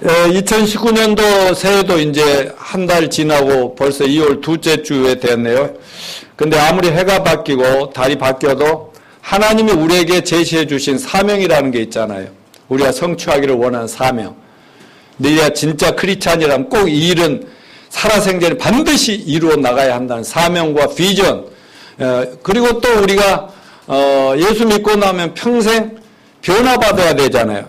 2019년도 새해도 이제 한 달 지나고 벌써 2월 둘째 주에 됐네요. 근데 아무리 해가 바뀌고 달이 바뀌어도 하나님이 우리에게 제시해 주신 사명이라는 게 있잖아요. 우리가 성취하기를 원하는 사명. 너희가 진짜 크리스찬이라면 꼭 이 일은 살아생전에 반드시 이루어 나가야 한다는 사명과 비전. 그리고 또 우리가 예수 믿고 나면 평생 변화받아야 되잖아요.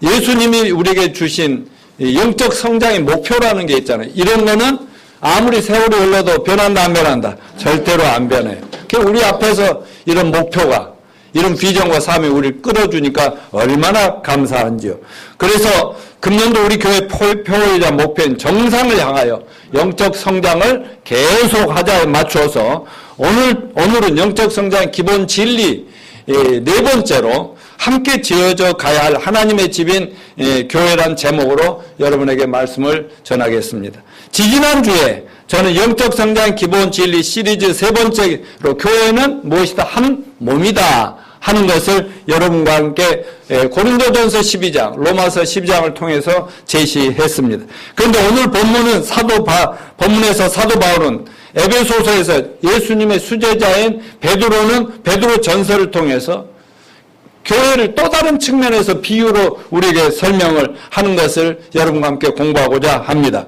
예수님이 우리에게 주신 영적 성장의 목표라는 게 있잖아요. 이런 거는 아무리 세월이 흘러도 변한다 안 변한다? 절대로 안 변해요. 우리 앞에서 이런 목표가, 이런 비전과 사명이 우리를 끌어주니까 얼마나 감사한지요. 그래서 금년도 우리 교회 표의자 목표인 정상을 향하여 영적 성장을 계속하자에 맞추어서 오늘은 영적 성장의 기본 진리 네 번째로 함께 지어져 가야 할 하나님의 집인 교회란 제목으로 여러분에게 말씀을 전하겠습니다. 지지난주에 저는 영적 성장 기본 진리 시리즈 세 번째로 교회는 무엇이다? 한 몸이다 하는 것을 여러분과 함께 고린도전서 12장, 로마서 12장을 통해서 제시했습니다. 그런데 오늘 본문은 본문에서 사도 바울은 에베소서에서 예수님의 수제자인 베드로 전서를 통해서 교회를 또 다른 측면에서 비유로 우리에게 설명을 하는 것을 여러분과 함께 공부하고자 합니다.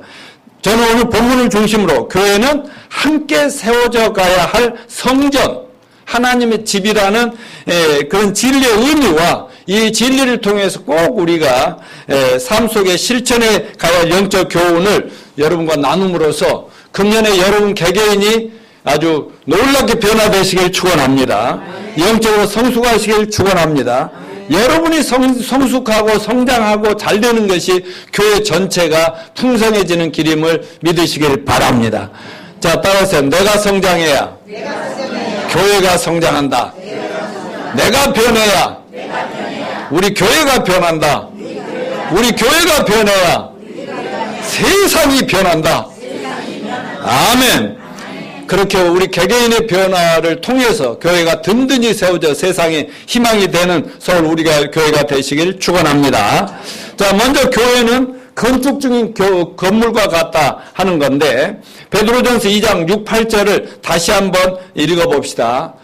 저는 오늘 본문을 중심으로 교회는 함께 세워져 가야 할 성전, 하나님의 집이라는 그런 진리의 의미와 이 진리를 통해서 꼭 우리가 삶 속에 실천해 가야 할 영적 교훈을 여러분과 나눔으로써 금년에 여러분 개개인이 아주 놀랍게 변화되시길 축원합니다. 영적으로 성숙하시길 축원합니다. 여러분이 성숙하고 성장하고 잘 되는 것이 교회 전체가 풍성해지는 길임을 믿으시길 바랍니다. 자, 따라서 내가 성장해야 교회가 성장한다. 내가 변해야 우리 교회가 변한다. 우리 교회가 변해야 세상이 변한다. 아멘. 그렇게 우리 개개인의 변화를 통해서 교회가 든든히 세워져 세상에 희망이 되는 서울 우리가 교회가 되시길 축원합니다. 자, 먼저 교회는 건축 중인 건물과 같다 하는 건데 베드로전서 2장 6, 8절을 다시 한번 읽어봅시다.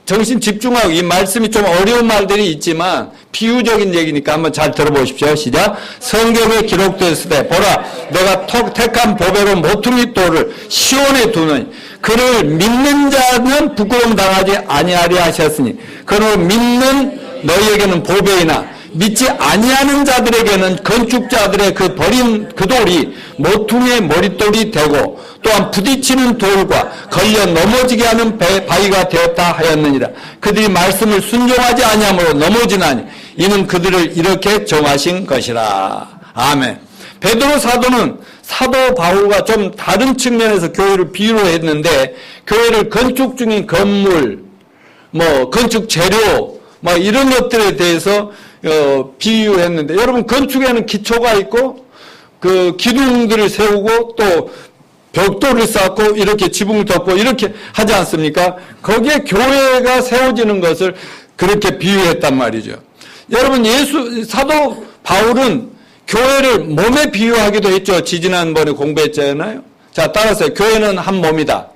정신 집중하고 이 말씀이 좀 어려운 말들이 있지만 비유적인 얘기니까 한번 잘 들어보십시오. 시작. 성경에 기록되었을 때 보라 내가 택한 보배로 모퉁이 돌을 시온에 두느니 그를 믿는 자는 부끄러움 당하지 아니하리 하셨으니 그를 믿는 너희에게는 보배이나 믿지 아니하는 자들에게는 건축자들의 그 버린 그 돌이 모퉁이의 머릿돌이 되고 또한 부딪히는 돌과 걸려 넘어지게 하는 바위가 되었다 하였느니라. 그들이 말씀을 순종하지 아니함으로 넘어지나니 이는 그들을 이렇게 정하신 것이라. 아멘. 베드로 사도는 사도 바울과 좀 다른 측면에서 교회를 비유로 했는데 교회를 건축 중인 건물, 건축 재료, 이런 것들에 대해서 비유했는데 여러분 건축에는 기초가 있고 그 기둥들을 세우고 또 벽돌을 쌓고 이렇게 지붕을 덮고 이렇게 하지 않습니까? 거기에 교회가 세워지는 것을 그렇게 비유했단 말이죠. 여러분 사도 바울은 교회를 몸에 비유하기도 했죠. 지지난번에 공부했잖아요. 자, 따라서 교회는 한 몸이다.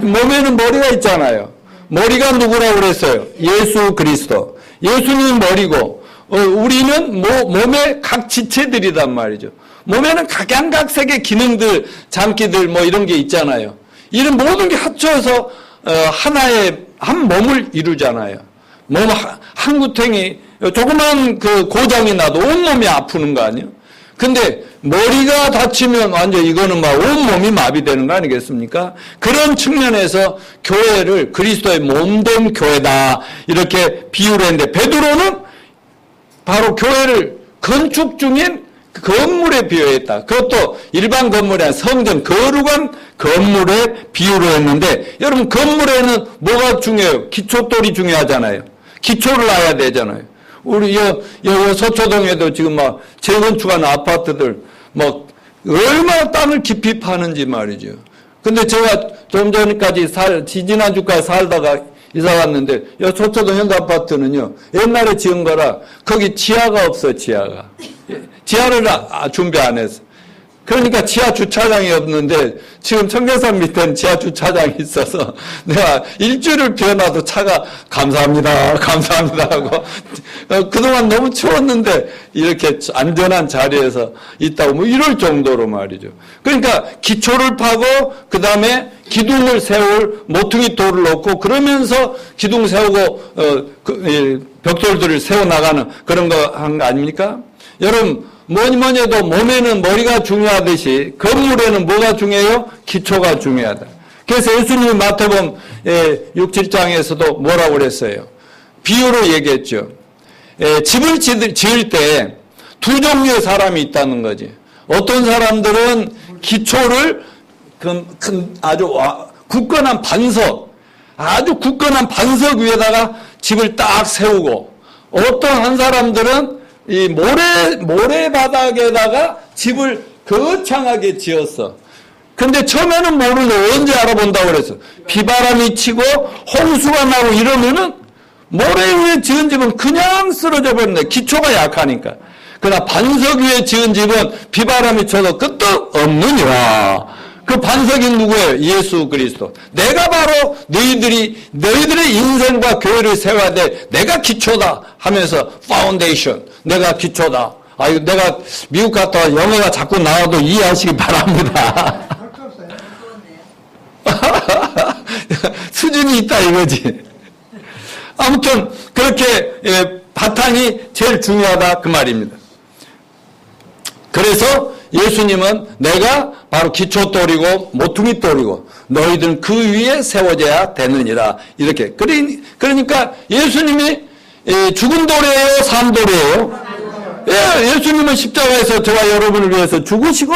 몸에는 머리가 있잖아요. 머리가 누구라고 그랬어요? 예수 그리스도. 예수님은 머리고 우리는 몸의 각 지체들이란 말이죠. 몸에는 각양각색의 기능들, 장기들 이런 게 있잖아요. 이런 모든 게 합쳐서 하나의 한 몸을 이루잖아요. 몸 한 구탱이 조그만 그 고장이 나도 온몸이 아프는 거 아니에요? 근데 머리가 다치면 완전 이거는 온몸이 마비되는 거 아니겠습니까? 그런 측면에서 교회를 그리스도의 몸된 교회다 이렇게 비유를 했는데 베드로는 바로 교회를 건축 중인 건물에 비유했다. 그것도 일반 건물이 아니라 성전, 거룩한 건물에 비유를 했는데 여러분 건물에는 뭐가 중요해요? 기초돌이 중요하잖아요. 기초를 놔야 되잖아요. 우리 서초동에도 지금 재건축하는 아파트들 얼마나 땅을 깊이 파는지 말이죠. 근데 제가 좀 전까지 지지난주까지 살다가 이사 갔는데 서초동 현대아파트는요 옛날에 지은 거라 거기 지하가 없어. 지하가. 지하를 준비 안 했어. 그러니까 지하 주차장이 없는데 지금 청계산 밑에는 지하 주차장이 있어서 내가 일주일을 비워놔도 차가 감사합니다 하고 그동안 너무 추웠는데 이렇게 안전한 자리에서 있다고 뭐 이럴 정도로 말이죠. 그러니까 기초를 파고 그 다음에 기둥을 세울 모퉁이 돌을 놓고 그러면서 기둥 세우고 벽돌들을 세워나가는 그런 거 한 거 아닙니까? 여러분 뭐니 해도 몸에는 머리가 중요하듯이 건물에는 뭐가 중요해요? 기초가 중요하다. 그래서 예수님이 마태복음 6, 7장에서도 뭐라고 그랬어요? 비유로 얘기했죠. 집을 지을 때 두 종류의 사람이 있다는 거지. 어떤 사람들은 기초를 아주 굳건한 반석, 아주 굳건한 반석 위에다가 집을 딱 세우고 어떤 한 사람들은 이 모래바닥에다가 집을 거창하게 지었어. 근데 처음에는 모르는데 언제 알아본다고 그랬어? 비바람이 치고 홍수가 나고 이러면은 모래 위에 지은 집은 그냥 쓰러져 버린다. 기초가 약하니까. 그러나 반석 위에 지은 집은 비바람이 쳐도 끄떡 없느니라. 그 반석이 누구예요? 예수 그리스도. 내가 바로 너희들의 인생과 교회를 세워야 돼. 내가 기초다 하면서 파운데이션. 내가 기초다. 내가 미국 갔다 영어가 자꾸 나와도 이해하시기 바랍니다. 수준이 있다 이거지. 아무튼 그렇게 바탕이 제일 중요하다 그 말입니다. 그래서 예수님은 내가 바로 기초돌이고 모퉁이돌이고 너희들은 그 위에 세워져야 되느니라. 이렇게. 그러니까 예수님이 죽은 돌이에요? 산 돌이에요? 예수님은 십자가에서 저와 여러분을 위해서 죽으시고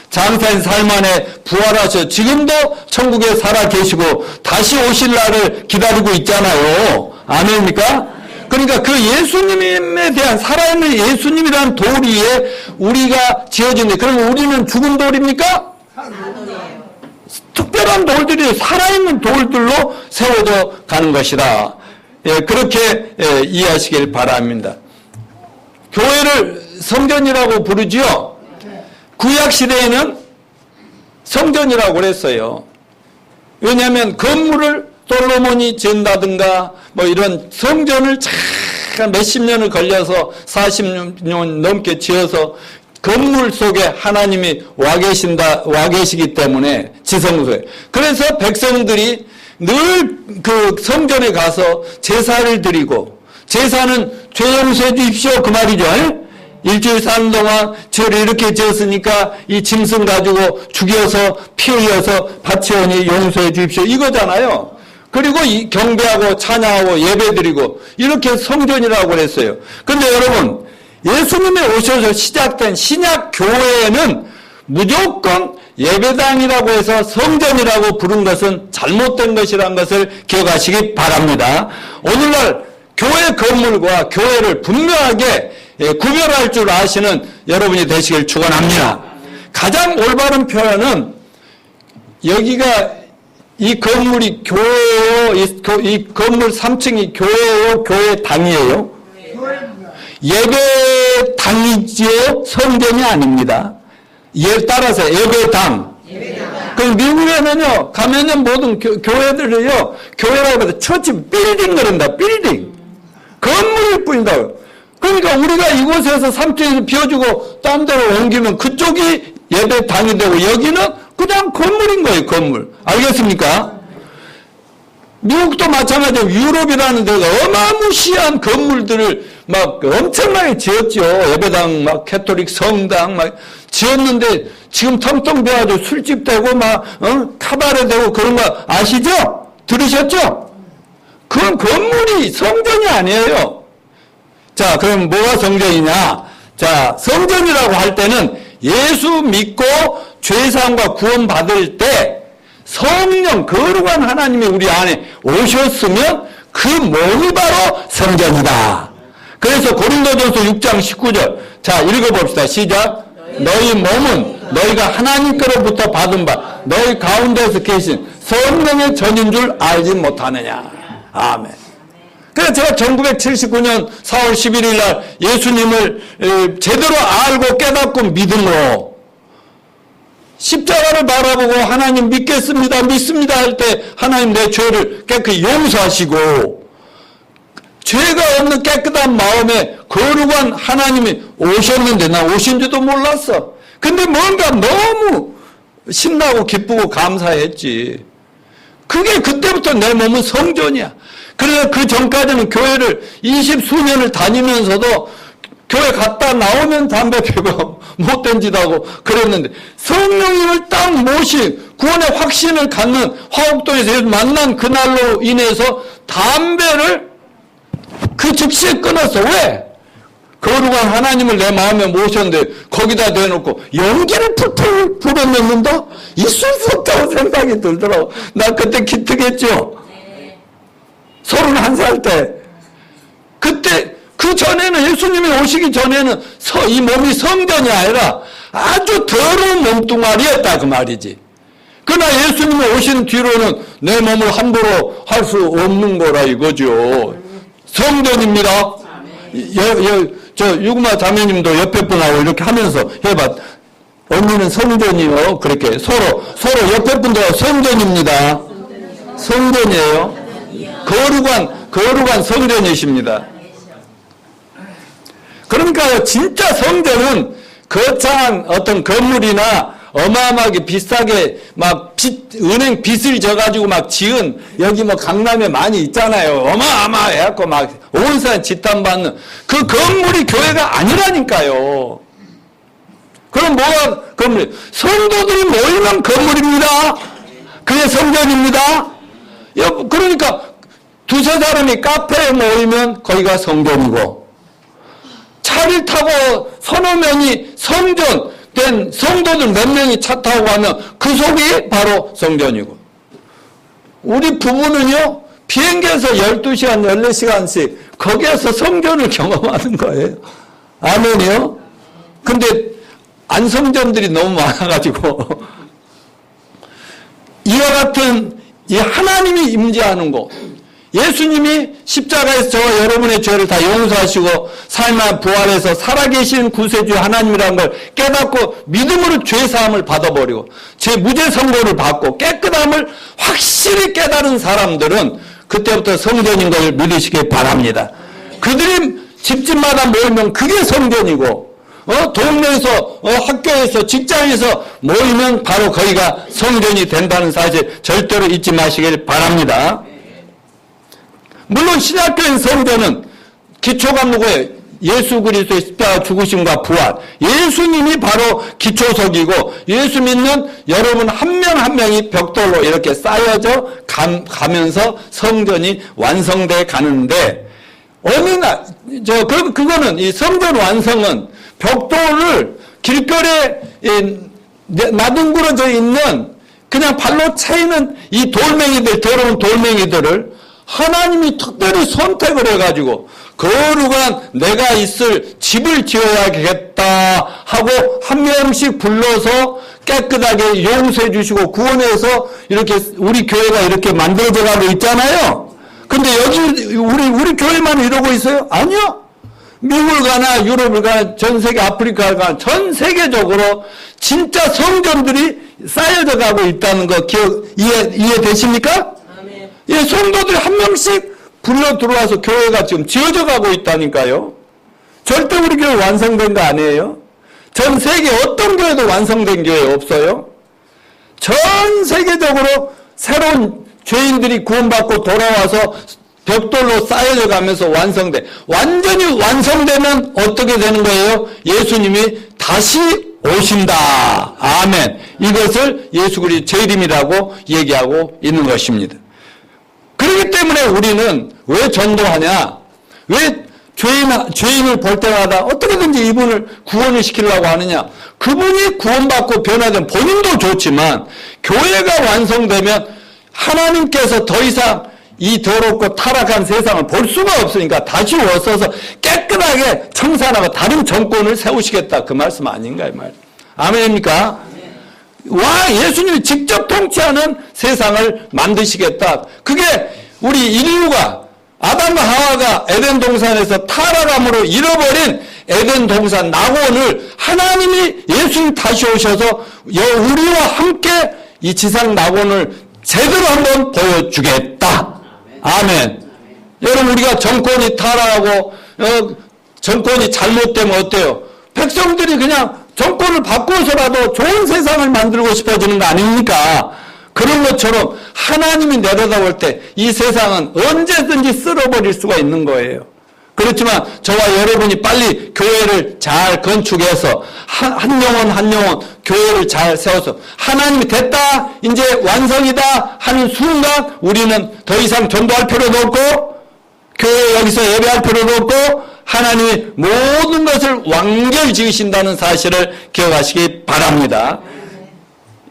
장사인 삶 안에 부활하셔 지금도 천국에 살아 계시고 다시 오실 날을 기다리고 있잖아요. 아멘입니까? 그러니까 그 예수님에 대한 살아있는 예수님이라는 돌 위에 우리가 지어진데 그러면 우리는 죽은 돌입니까? 특별한 돌들이 살아있는 돌들로 세워져 가는 것이다. 그렇게 이해하시길 바랍니다. 교회를 성전이라고 부르지요. 구약시대에는 성전이라고 그랬어요. 왜냐하면 건물을 솔로몬이 지은다든가 뭐 이런 성전을 참 몇십 년을 걸려서 40년 넘게 지어서 건물 속에 하나님이 와 계시기 때문에 지성소에. 그래서 백성들이 늘 그 성전에 가서 제사를 드리고 제사는 죄 용서해 주십시오 그 말이죠. 일주일 사는 동안 죄를 이렇게 지었으니까 이 짐승 가지고 죽여서 피 흘려서 바치오니 용서해 주십시오 이거잖아요. 그리고 경배하고 찬양하고 예배드리고 이렇게 성전이라고 그랬어요. 그런데 여러분 예수님이 오셔서 시작된 신약 교회에는 무조건 예배당이라고 해서 성전이라고 부른 것은 잘못된 것이라는 것을 기억하시기 바랍니다. 오늘날 교회 건물과 교회를 분명하게 구별할 줄 아시는 여러분이 되시길 축원합니다. 가장 올바른 표현은 여기가 이 건물이 교회예요. 이 건물 3층이 교회예요. 교회당이에요. 예배당이지요. 성전이 아닙니다. 따라서 예배당. 그럼 미국에는요 가면은 모든 교회들을요 교회라고 해서 처치 빌딩 그런다. 빌딩. 건물을 뿌린다고요. 그러니까 우리가 이곳에서 3층에서 비워주고 딴 데로 옮기면 그쪽이 예배당이 되고 여기는 그냥 건물인 거예요. 건물. 알겠습니까? 미국도 마찬가지로 유럽이라는 데가 어마무시한 건물들을 막 엄청나게 지었죠. 예배당, 막 캐톨릭 성당 막 지었는데 지금 텅텅 비어가지고 술집 되고 막 카바레 되고 그런 거 아시죠? 들으셨죠? 그건 건물이 성전이 아니에요. 자, 그럼 뭐가 성전이냐? 자, 성전이라고 할 때는 예수 믿고 죄사함과 구원 받을 때 성령 거룩한 하나님이 우리 안에 오셨으면 그 몸이 바로 성전이다. 그래서 고린도전서 6장 19절 자 읽어봅시다. 시작. 너희 몸은 너희가 하나님께로부터 받은 바 너희 가운데서 계신 성령의 전인 줄 알지 못하느냐. 아멘. 그래서 제가 1979년 4월 11일 날 예수님을 제대로 알고 깨닫고 믿음으로 십자가를 바라보고 하나님 믿겠습니다, 믿습니다 할 때 하나님 내 죄를 깨끗이 용서하시고 죄가 없는 깨끗한 마음에 거룩한 하나님이 오셨는데 나 오신지도 몰랐어. 근데 뭔가 너무 신나고 기쁘고 감사했지. 그게 그때부터 내 몸은 성전이야. 그래서 그 전까지는 교회를 20수년을 다니면서도 교회 갔다 나오면 담배 피고 못된 짓 하고 그랬는데 성령님을 딱 모신 구원의 확신을 갖는 화곡동에서 만난 그날로 인해서 담배를 그 즉시에 끊었어. 왜? 거룩한 하나님을 내 마음에 모셨는데 거기다 대놓고 연기를 풀풀 불어넣는다? 있을 수 없다고 생각이 들더라고. 나 그때 기특했죠. 31살 때. 그때 그 전에는 예수님이 오시기 전에는 이 몸이 성전이 아니라 아주 더러운 몸뚱아리였다 그 말이지. 그러나 예수님이 오신 뒤로는 내 몸을 함부로 할 수 없는 거라 이거죠. 성전입니다. 저 유구마 자매님도 옆에 분하고 이렇게 하면서 해봐. 언니는 성전이요. 그렇게 서로 옆에 분도 성전입니다. 성전이에요. 거룩한 성전이십니다. 그러니까 진짜 성전은 거창한 어떤 건물이나 어마어마하게 비싸게 막 은행 빚을 져가지고 막 지은 여기 뭐 강남에 많이 있잖아요. 어마어마해갖고 막 온 사람 지탄받는 그 건물이 교회가 아니라니까요. 그럼 뭐가 건물이? 성도들이 모이면 건물입니다. 그게 성전입니다. 그러니까 두세 사람이 카페에 모이면 거기가 성전이고 차를 타고 서너 명이 성전 된 성도들 몇 명이 차 타고 가면 그 속이 바로 성전이고 우리 부부는요 비행기에서 12시간 14시간씩 거기에서 성전을 경험하는 거예요. 아멘이요. 근데 안성전들이 너무 많아가지고 이와 같은 이 하나님이 임재하는 곳 예수님이 십자가에서 저와 여러분의 죄를 다 용서하시고 삶을 부활해서 살아계신 구세주 하나님이라는 걸 깨닫고 믿음으로 죄사함을 받아버리고 제 무죄 선고를 받고 깨끗함을 확실히 깨달은 사람들은 그때부터 성전인 걸 믿으시기 바랍니다. 그들이 집집마다 모이면 그게 성전이고 동네에서 학교에서 직장에서 모이면 바로 거기가 성전이 된다는 사실 절대로 잊지 마시길 바랍니다. 물론 신약교회 성전은 기초가 누구예요? 예수 그리스도의 십자가 죽으심과 부활. 예수님이 바로 기초석이고 예수 믿는 여러분 한 명 한 명이 벽돌로 이렇게 쌓여져 가면서 성전이 완성돼 가는데 어느 날 그거는 이 성전 완성은 벽돌을 길거리에 나둥그러져 있는 그냥 발로 차이는 이 돌멩이들 더러운 돌멩이들을 하나님이 특별히 선택을 해가지고 거룩한 내가 있을 집을 지어야겠다 하고 한 명씩 불러서 깨끗하게 용서해 주시고 구원해서 이렇게 우리 교회가 이렇게 만들어져 가고 있잖아요. 근데 여기 우리 교회만 이러고 있어요? 아니요. 미국을 가나 유럽을 가나 전 세계 아프리카를 가나 전 세계적으로 진짜 성전들이 쌓여져 가고 있다는 거 이해되십니까? 예, 성도들이 한 명씩 불러 들어와서 교회가 지금 지어져 가고 있다니까요. 절대 우리 교회 완성된 거 아니에요. 전 세계 어떤 교회도 완성된 교회 없어요. 전 세계적으로 새로운 죄인들이 구원받고 돌아와서 벽돌로 쌓여져 가면서 완성돼. 완전히 완성되면 어떻게 되는 거예요? 예수님이 다시 오신다. 아멘. 이것을 예수 그리스도의 재림이라고 얘기하고 있는 것입니다. 그렇기 때문에 우리는 왜 전도하냐? 왜 죄인을 볼 때마다 어떻게든지 이분을 구원을 시키려고 하느냐? 그분이 구원받고 변화된 본인도 좋지만 교회가 완성되면 하나님께서 더 이상 이 더럽고 타락한 세상을 볼 수가 없으니까 다시 오셔서 깨끗하게 청산하고 다른 정권을 세우시겠다. 그 말씀 아닌가 이 말. 아멘입니까? 예수님이 직접 통치하는 세상을 만드시겠다. 그게 우리 인류가 아담과 하와가 에덴 동산에서 타락함으로 잃어버린 에덴 동산 낙원을 하나님이 예수님 다시 오셔서 우리와 함께 이 지상 낙원을 제대로 한번 보여주겠다. 아멘. 여러분, 우리가 정권이 타락하고 정권이 잘못되면 어때요? 백성들이 그냥 정권을 바꿔서라도 좋은 세상을 만들고 싶어지는 거 아닙니까? 그런 것처럼 하나님이 내려다볼 때 이 세상은 언제든지 쓸어버릴 수가 있는 거예요. 그렇지만 저와 여러분이 빨리 교회를 잘 건축해서 한 영혼 한 영혼 교회를 잘 세워서 하나님이 됐다, 이제 완성이다 하는 순간 우리는 더 이상 전도할 필요도 없고 교회 여기서 예배할 필요도 없고 하나님이 모든 것을 완결 지으신다는 사실을 기억하시기 바랍니다.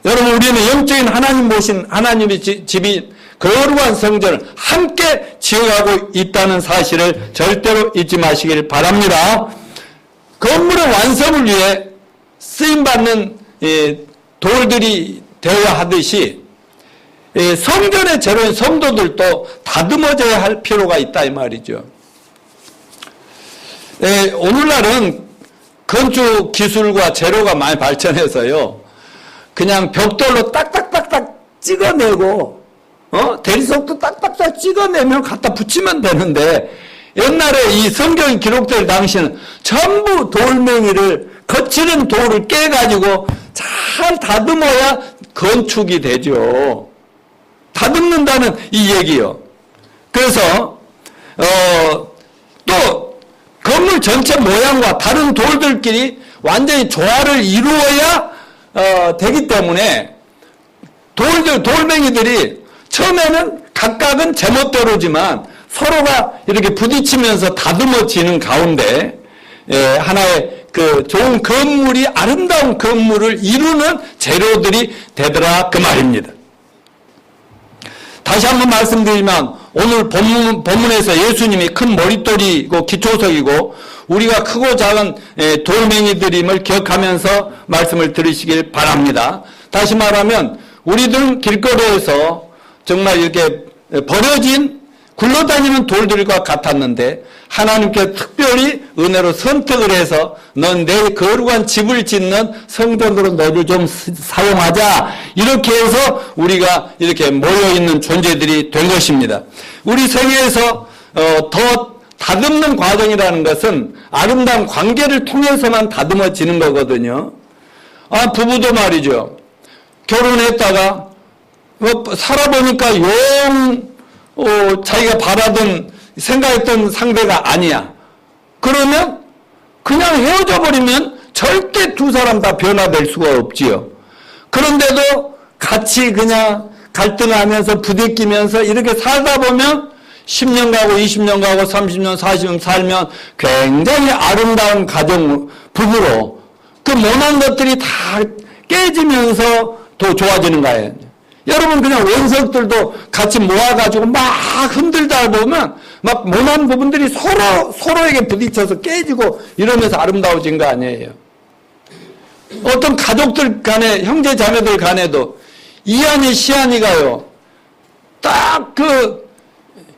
여러분, 우리는 영적인 하나님 모신 하나님의 집이 거룩한 성전을 함께 지어가고 있다는 사실을 절대로 잊지 마시길 바랍니다. 건물의 완성을 위해 쓰임받는 돌들이 되어야 하듯이 성전의 재료인 성도들도 다듬어져야 할 필요가 있다 이 말이죠. 오늘날은 건축 기술과 재료가 많이 발전해서요, 그냥 벽돌로 딱딱딱딱 찍어내고 대리석도 딱딱딱 찍어내면 갖다 붙이면 되는데, 옛날에 이 성경이 기록될 당시는 전부 돌멩이를, 거칠은 돌을 깨가지고 잘 다듬어야 건축이 되죠. 다듬는다는 이 얘기요. 그래서 또 건물 전체 모양과 다른 돌들끼리 완전히 조화를 이루어야 되기 때문에 돌멩이들이 처음에는 각각은 제멋대로지만 서로가 이렇게 부딪히면서 다듬어지는 가운데 하나의 그 좋은 건물이, 아름다운 건물을 이루는 재료들이 되더라 그 말입니다. 다시 한번 말씀드리면 오늘 본문에서 예수님이 큰 머릿돌이고 기초석이고 우리가 크고 작은 돌멩이들임을 기억하면서 말씀을 들으시길 바랍니다. 다시 말하면 우리들은 길거리에서 정말 이렇게 버려진 굴러다니는 돌들과 같았는데 하나님께 특별히 은혜로 선택을 해서 넌 내 거룩한 집을 짓는 성전으로 너를 좀 사용하자, 이렇게 해서 우리가 이렇게 모여있는 존재들이 된 것입니다. 우리 세계에서 더 다듬는 과정이라는 것은 아름다운 관계를 통해서만 다듬어지는 거거든요. 부부도 말이죠. 결혼했다가 살아보니까 자기가 바라던 생각했던 상대가 아니야. 그러면 그냥 헤어져 버리면 절대 두 사람 다 변화될 수가 없지요. 그런데도 같이 그냥 갈등하면서 부대끼면서 이렇게 살다 보면 10년 가고 20년 가고 30년 40년 살면 굉장히 아름다운 가정 부부로 그 모난 것들이 다 깨지면서 더 좋아지는 거예요. 여러분, 그냥 원석들도 같이 모아가지고 막 흔들다 보면 막 모난 부분들이 서로에게 부딪혀서 깨지고 이러면서 아름다워진 거 아니에요. 어떤 가족들 간에, 형제 자매들 간에도 이한이 시한이가요, 딱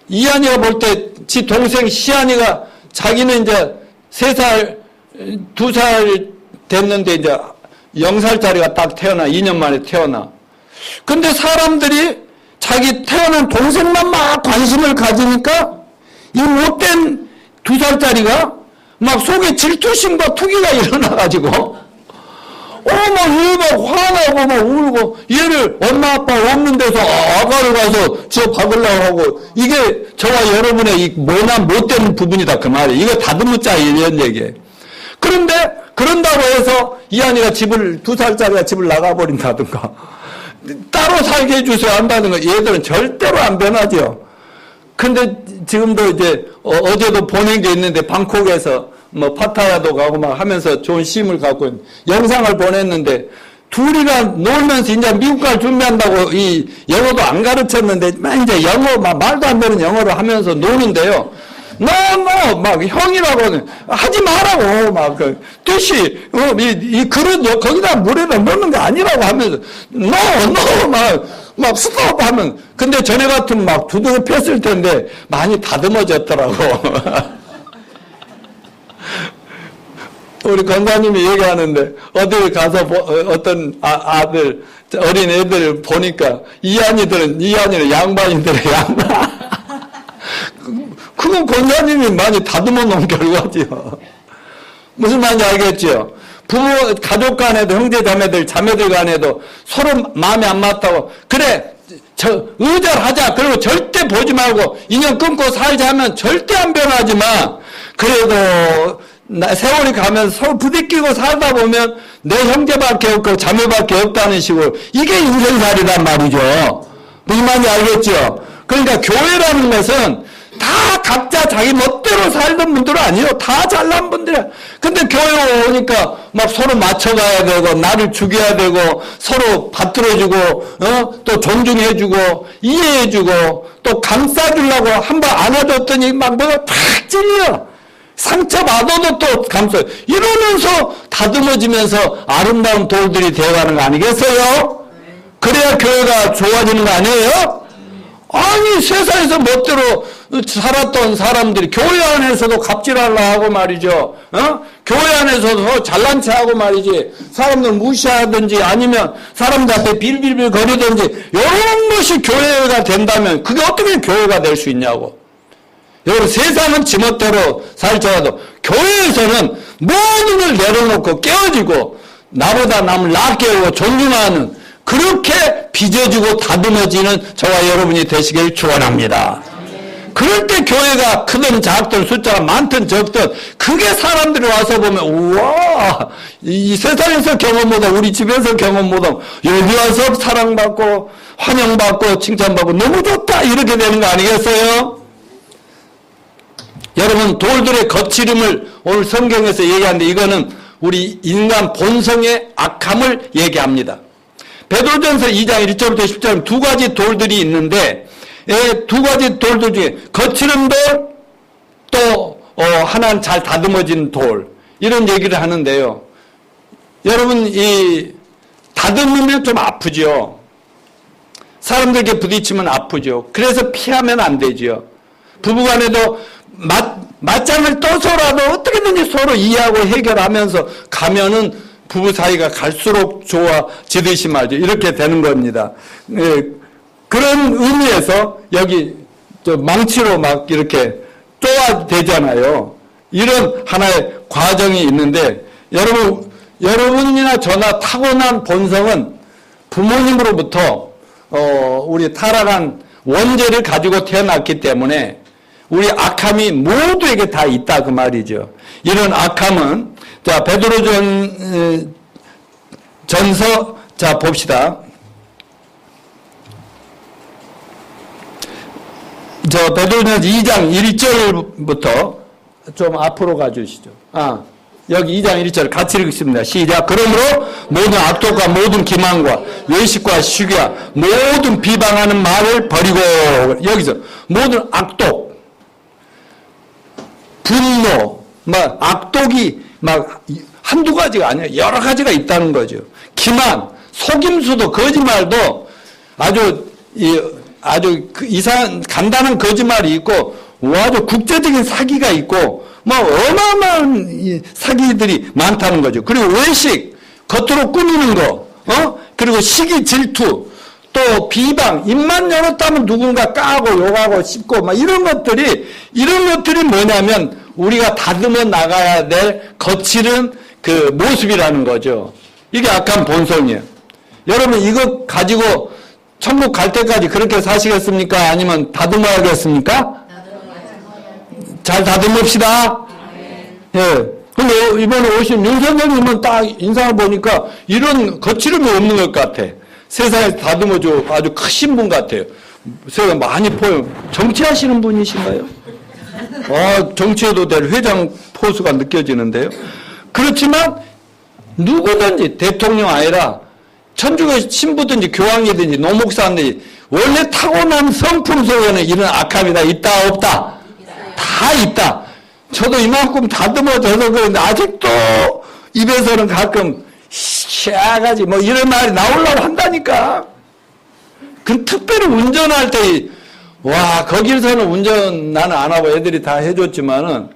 이한이가 볼 때 지 동생 시한이가 자기는 이제 3살, 2살 됐는데 이제 0살짜리가 딱 태어나, 2년 만에 태어나. 근데 사람들이 자기 태어난 동생만 막 관심을 가지니까 이 못된 2살짜리가 막 속에 질투심과 투기가 일어나가지고 막 화나고 막 울고, 얘를 엄마 아빠 없는 데서 아가를 가서 저 박으려고 하고, 이게 저와 여러분의 이 모난 못된 부분이다 그 말이에요. 이거 다듬자 이런 얘기예요. 그런데 그런다고 해서 이한이가 2살짜리가 집을 나가버린다든가 따로 살게 해주세요 한다든가, 얘들은 절대로 안 변하죠. 근데 지금도 이제 어제도 보낸 게 있는데 방콕에서 뭐 파타야도 가고 막 하면서 좋은 쉼을 갖고 영상을 보냈는데, 둘이가 놀면서 이제 미국 갈 준비한다고 이 영어도 안 가르쳤는데 막 이제 영어 막 말도 안 되는 영어를 하면서 노는데요. 막 형이라고 하지 말라고 막 그 뜻이 이 그릇 거기다 물에다 넣는 게 아니라고 하면서 막 스톱 하면 근데 전에 같으면 막 두둑을 폈을 텐데 많이 다듬어졌더라고. 우리 권사님이 얘기하는데 어디 가서 어떤 아들 어린 애들 보니까 이한이는 양반이들의 양반. 그건 권사님이 많이 다듬어 놓은 결과지요. 무슨 말인지 알겠죠? 부모 가족 간에도 형제 자매들 간에도 서로 마음에 안 맞다고 그래 의절하자 그리고 절대 보지 말고 인연 끊고 살자 하면 절대 안 변하지만 그래도 세월이 가면서 서로 부딪히고 살다 보면 내 형제밖에 없고 자매밖에 없다는 식으로 이게 인생살이란 말이죠. 무슨 말인지 알겠죠? 그러니까 교회라는 것은 다 각자 자기 멋대로 살던 분들은 아니에요. 다 잘난 분들이야. 근데 교회 오니까 막 서로 맞춰가야 되고 나를 죽여야 되고 서로 받들어주고 또 존중해주고 이해해주고 또 감싸주려고 한 번 안아줬더니 막 뭐가 탁 찔려. 상처받아도 또 감싸요. 이러면서 다듬어지면서 아름다운 돌들이 되어가는 거 아니겠어요? 그래야 교회가 좋아지는 거 아니에요? 아니 세상에서 멋대로 살았던 사람들이 교회 안에서도 갑질하려고 하고 말이죠. 교회 안에서도 잘난 체하고 말이지. 사람들 무시하든지 아니면 사람들 앞에 빌빌빌 거리든지 이런 것이 교회가 된다면 그게 어떻게 교회가 될 수 있냐고. 여러분 세상은 지멋대로 살더라도 교회에서는 모든 걸 내려놓고 깨어지고 나보다 남을 낮게 하고 존중하는 그렇게 빚어주고 다듬어지는 저와 여러분이 되시길 축원합니다. 그럴 때 교회가 크든 작든 숫자가 많든 적든 그게 사람들이 와서 보면 우와 이 세상에서 경험보다 우리 집에서 경험보다 여기 와서 사랑받고 환영받고 칭찬받고 너무 좋다 이렇게 되는 거 아니겠어요? 여러분 돌들의 거칠음을 오늘 성경에서 얘기하는데 이거는 우리 인간 본성의 악함을 얘기합니다. 베드로전서 2장 1절부터 10절 두 가지 돌들이 있는데 두 가지 돌들 중에 거칠은 돌 또 하나는 잘 다듬어진 돌 이런 얘기를 하는데요. 여러분 이 다듬으면 좀 아프죠. 사람들에게 부딪히면 아프죠. 그래서 피하면 안 되죠. 부부간에도 맞짱을 떠서라도 어떻게든지 서로 이해하고 해결하면서 가면은 부부 사이가 갈수록 좋아지듯이 말이죠. 이렇게 되는 겁니다. 그런 의미에서 여기 망치로 막 이렇게 쪼아대잖아요. 이런 하나의 과정이 있는데 여러분이나 저나 타고난 본성은 부모님으로부터 우리 타락한 원죄를 가지고 태어났기 때문에 우리 악함이 모두에게 다 있다 그 말이죠. 이런 악함은 자 전서 자 봅시다. 저 베드로전서 2장 1절부터 좀 앞으로 가주시죠. 여기 2장 1절 같이 읽습니다. 시작. 그러므로 모든 악독과 모든 기만과 외식과 시기와 모든 비방하는 말을 버리고 여기서 모든 악독 분노 막 악독이 막 한두 가지가 아니에요. 여러 가지가 있다는 거죠. 기만, 속임수도 거짓말도 아주 이상한 간단한 거짓말이 있고 아주 국제적인 사기가 있고 뭐 어마어마한 사기들이 많다는 거죠. 그리고 외식, 겉으로 꾸미는 거, 그리고 시기, 질투, 또 비방, 입만 열었다면 누군가 까고 욕하고 씹고 막 이런 것들이 뭐냐면 우리가 다듬어 나가야 될 거칠은 그 모습이라는 거죠. 이게 악한 본성이에요. 여러분 이거 가지고 천국 갈 때까지 그렇게 사시겠습니까? 아니면 다듬어야겠습니까? 잘 다듬읍시다. 예. 근데 이번에 오신 윤 선생님은 딱 인상을 보니까 이런 거칠음이 없는 것 같아. 세상에서 다듬어줘 아주 크신 분 같아요. 제가 많이 보여. 정치하시는 분이신가요? 정치해도 될 회장 포수가 느껴지는데요. 그렇지만 누구든지 대통령 아니라 천주교 신부든지 교황이든지 노목사든지 원래 타고난 성품 속에는 이런 악함이 다 있다 없다? 다 있다. 저도 이만큼 다듬어져서 그런데 아직도 입에서는 가끔 시아가지 뭐 이런 말이 나오려고 한다니까. 그 특별히 운전할 때, 와, 거기서는 운전 나는 안 하고 애들이 다 해줬지만은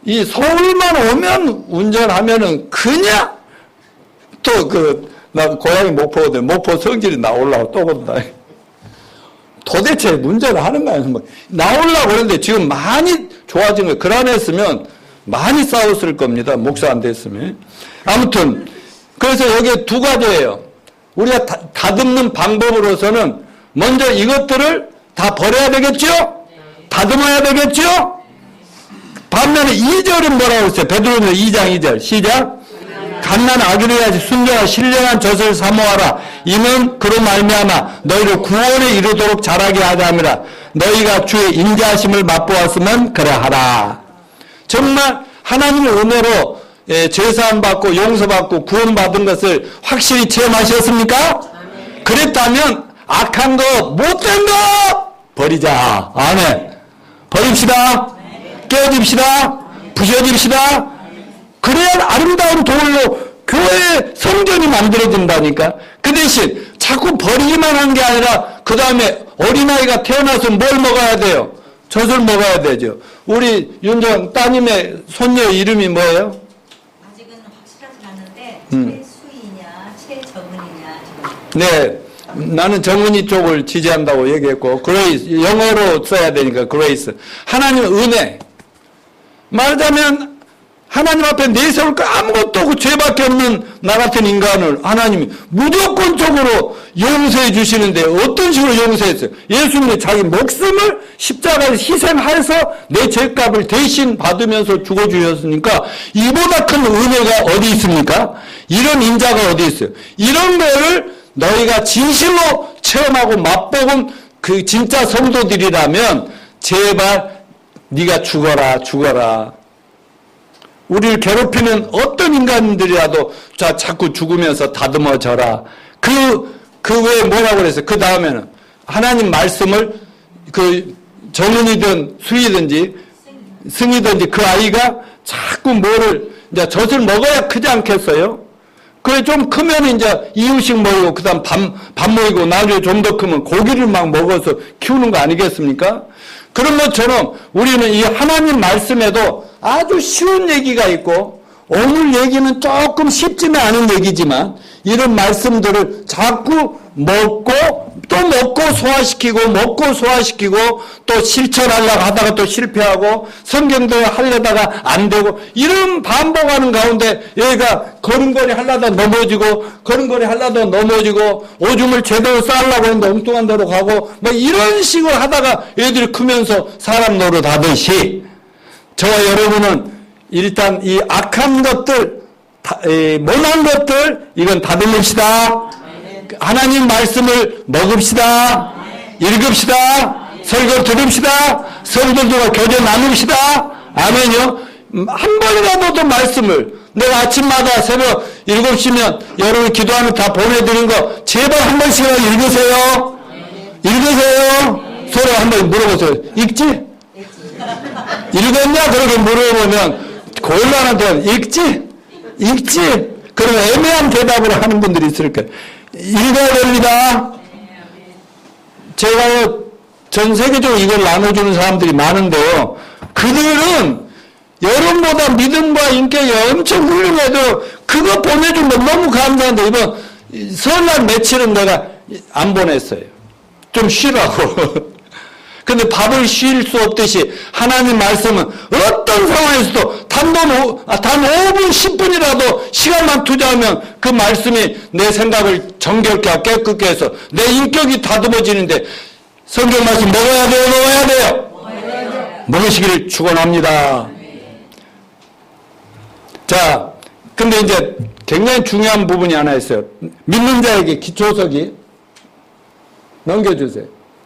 이 서울만 오면 운전하면은 그냥 또 나 고향이 목포거든. 목포 성질이 나오려고 또 건다. 도대체 운전을 하는 거야. 뭐 나오려고 그러는데 지금 많이 좋아진 거예요. 그러했으면 많이 싸웠을 겁니다. 목사 안 됐으면. 아무튼 그래서 여기 두 가지예요. 우리가 다듬는 방법으로서는 먼저 이것들을 다 버려야 되겠죠? 다듬어야 되겠죠? 반면에 2절은 뭐라고 했어요? 베드로는 2장 2절 시작. 갓난 아기를 해야지 순전한 신령한 젖을 사모하라. 이는 그로 말미암아 너희를 구원에 이르도록 자라게 하자 함이라. 너희가 주의 인자하심을 맛보았으면 그러하라. 정말 하나님의 은혜로 제사함 받고 용서받고 구원받은 것을 확실히 체험하셨습니까? 그랬다면 악한 거 못된 거 버리자. 아멘. 버립시다. 깨어집시다. 부셔집시다. 그래야 아름다운 돌로 교회의 성전이 만들어진다니까. 그 대신 자꾸 버리기만 한 게 아니라 그 다음에 어린아이가 태어나서 뭘 먹어야 돼요? 젖을 먹어야 되죠. 우리 윤정 따님의 손녀 이름이 뭐예요? 아직은 확실하지 않는데 최수희냐 최정은이냐 지금. 네, 나는 정은이 쪽을 지지한다고 얘기했고 그레이스, 영어로 써야 되니까 그레이스. 하나님의 은혜. 말하자면 하나님 앞에 내세울 거 아무것도 없고 죄밖에 없는 나 같은 인간을 하나님이 무조건적으로 용서해 주시는데 어떤 식으로 용서했어요? 예수님이 자기 목숨을 십자가에 희생해서 내 죄값을 대신 받으면서 죽어주셨으니까 이보다 큰 은혜가 어디 있습니까? 이런 인자가 어디 있어요? 이런 거를 너희가 진실로 체험하고 맛보은 그 진짜 성도들이라면 제발 네가 죽어라. 우리를 괴롭히는 어떤 인간들이라도 자꾸 죽으면서 다듬어져라. 그 외에 뭐라고 그랬어요? 그 다음에는 하나님 말씀을 정은이든 수이든지 승이든지 그 아이가 자꾸 이제 젖을 먹어야 크지 않겠어요? 그래 좀 크면 이제 이유식 먹이고 그 다음 밥 먹이고 나중에 좀 더 크면 고기를 막 먹어서 키우는 거 아니겠습니까? 그런 것처럼 우리는 이 하나님 말씀에도 아주 쉬운 얘기가 있고 오늘 얘기는 조금 쉽지는 않은 얘기지만 이런 말씀들을 자꾸 먹고 또 먹고 소화시키고 또 실천하려고 하다가 또 실패하고 성경도 하려다가 안 되고 이런 반복하는 가운데 얘가 걸음걸이 하려다 넘어지고 걸음걸이 하려다 넘어지고 오줌을 제대로 싸려고 했는데 엉뚱한 데로 가고 뭐 이런 식으로 하다가 애들이 크면서 사람 노릇 하듯이 저와 여러분은 일단 이 악한 것들 못난 것들 이건 다듬읍시다. 하나님 말씀을 먹읍시다. 읽읍시다. 설교 들읍시다. 성도들과 교제 나눕시다. 아멘요. 한 번이라도 더 말씀을 내가 아침마다 새벽 7시면 여러분 기도하면 다 보내드린 거 제발 한 번씩 읽으세요. 읽으세요. 서로 한 번 물어보세요. 읽지? 읽었냐? 그렇게 물어보면 곤란한테 읽지? 그러면 애매한 대답을 하는 분들이 있을 거예요. 읽어야 됩니다. 제가 전 세계적으로 이걸 나눠주는 사람들이 많은데요. 그들은 여러분보다 믿음과 인격이 엄청 훌륭해도 그거 보내주면 너무 감사한데 이번 설날 며칠은 내가 안 보냈어요. 좀 쉬라고. 근데 밥을 쉴 수 없듯이 하나님 말씀은 어떤 상황에서도 단 5분 10분이라도 시간만 투자하면 그 말씀이 내 생각을 정결케 하고 깨끗게 해서 내 인격이 다듬어지는데 성경 말씀 먹어야 돼요. 먹으시기를 축원합니다. 자, 근데 이제 굉장히 중요한 부분이 하나 있어요. 믿는 자에게 기초석이 넘겨주세요.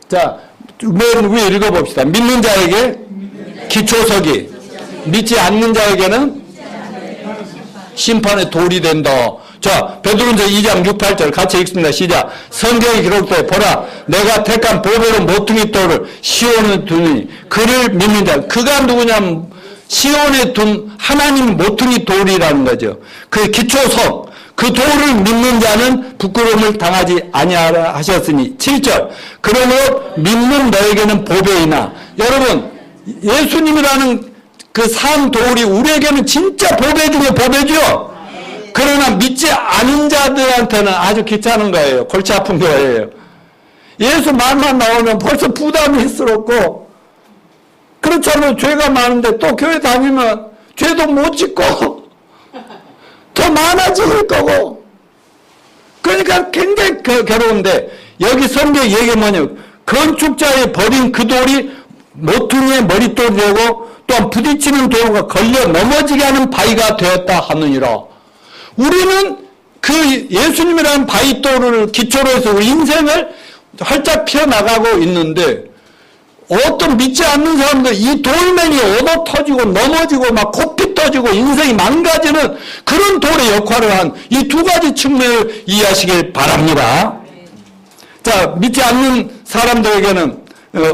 자, 맨 위에 읽어봅시다. 믿는 자에게 기초석이, 믿지 않는 자에게는 심판의 돌이 된다. 자, 베드로전서 2장 6, 8절 같이 읽습니다. 시작. 성경에 기록되어 보라, 내가 택한 보배로 모퉁이 돌을 시온에 두니 그를 믿는 자. 그가 누구냐면 시온에 둔 하나님 모퉁이 돌이라는 거죠. 그 기초석, 그 돌을 믿는 자는 부끄러움을 당하지 아니하라 하셨으니. 7절. 그러므로 믿는 너에게는 보배이나. 여러분, 예수님이라는 그 산 돌이 우리에게는 진짜 보배 중에 보배죠. 그러나 믿지 않은 자들한테는 아주 귀찮은 거예요. 골치 아픈 거예요. 예수 말만 나오면 벌써 부담스럽고, 그렇잖아요. 죄가 많은데 또 교회 다니면 죄도 못 짓고 더 많아질 거고, 그러니까 굉장히 괴로운데, 여기 성경 얘기가 뭐냐면 건축자의 버린 그 돌이 모퉁이의 머릿돌이 되고 또한 부딪히는 돌과 걸려 넘어지게 하는 바위가 되었다 하느니라. 우리는 그 예수님이라는 바위돌을 기초로 해서 우리 인생을 활짝 피어나가고 있는데, 어떤 믿지 않는 사람들 이 돌멩이 얻어 터지고 넘어지고 막 코피 터지고 인생이 망가지는 그런 돌의 역할을 한 이 두 가지 측면을 이해하시길 바랍니다. 자, 믿지 않는 사람들에게는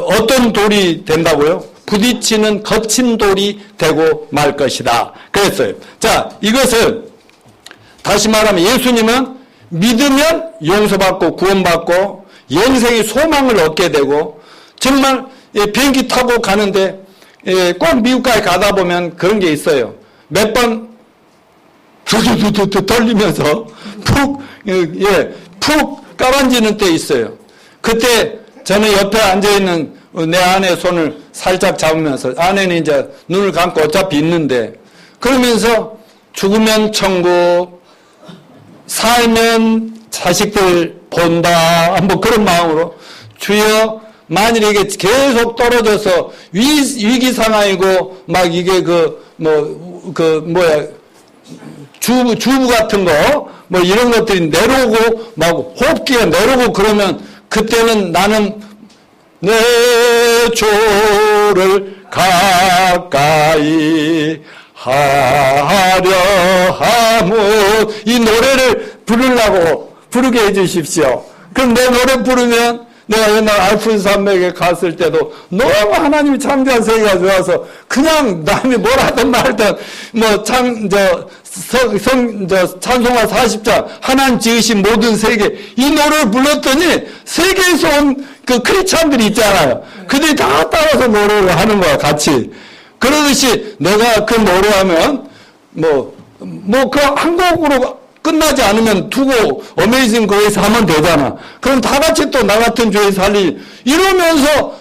어떤 돌이 된다고요? 부딪히는 거친 돌이 되고 말 것이다. 그랬어요. 자, 이것을 다시 말하면 예수님은 믿으면 용서받고 구원받고 영생의 소망을 얻게 되고, 정말 비행기 타고 가는데 꼭 미국까지 가다 보면 그런 게 있어요. 몇 번 두두두두 떨리면서 푹 까만지는 때 있어요. 그때 저는 옆에 앉아있는 내 아내의 손을 살짝 잡으면서, 아내는 이제 눈을 감고 어차피 있는데, 그러면서 죽으면 천국, 살면 자식들 본다, 뭐 그런 마음으로, 주여 만일 이게 계속 떨어져서 위기 상황이고 막 이게 주부 같은 거 뭐 이런 것들이 내려오고 막 호흡기가 내려오고 그러면, 그때는 나는 내 조를 가까이 하려 함은, 이 노래를 부르게 해주십시오. 그럼 내 노래 부르면, 내가 옛날 알프스 산맥에 갔을 때도 너무 하나님이 창조한 세계가 좋아서 그냥 남이 뭐라든 말든 찬송가 40장 하나님 지으신 모든 세계, 이 노래를 불렀더니 세계에서 온 그 크리스찬들이 있잖아요. 그들이 다 따라서 노래를 하는 거야, 같이. 그러듯이 내가 그 노래하면 그 한 곡으로 끝나지 않으면 두고 어메이징 그레이스 하면 되잖아. 그럼 다 같이 또 나 같은 죄의 살리 이러면서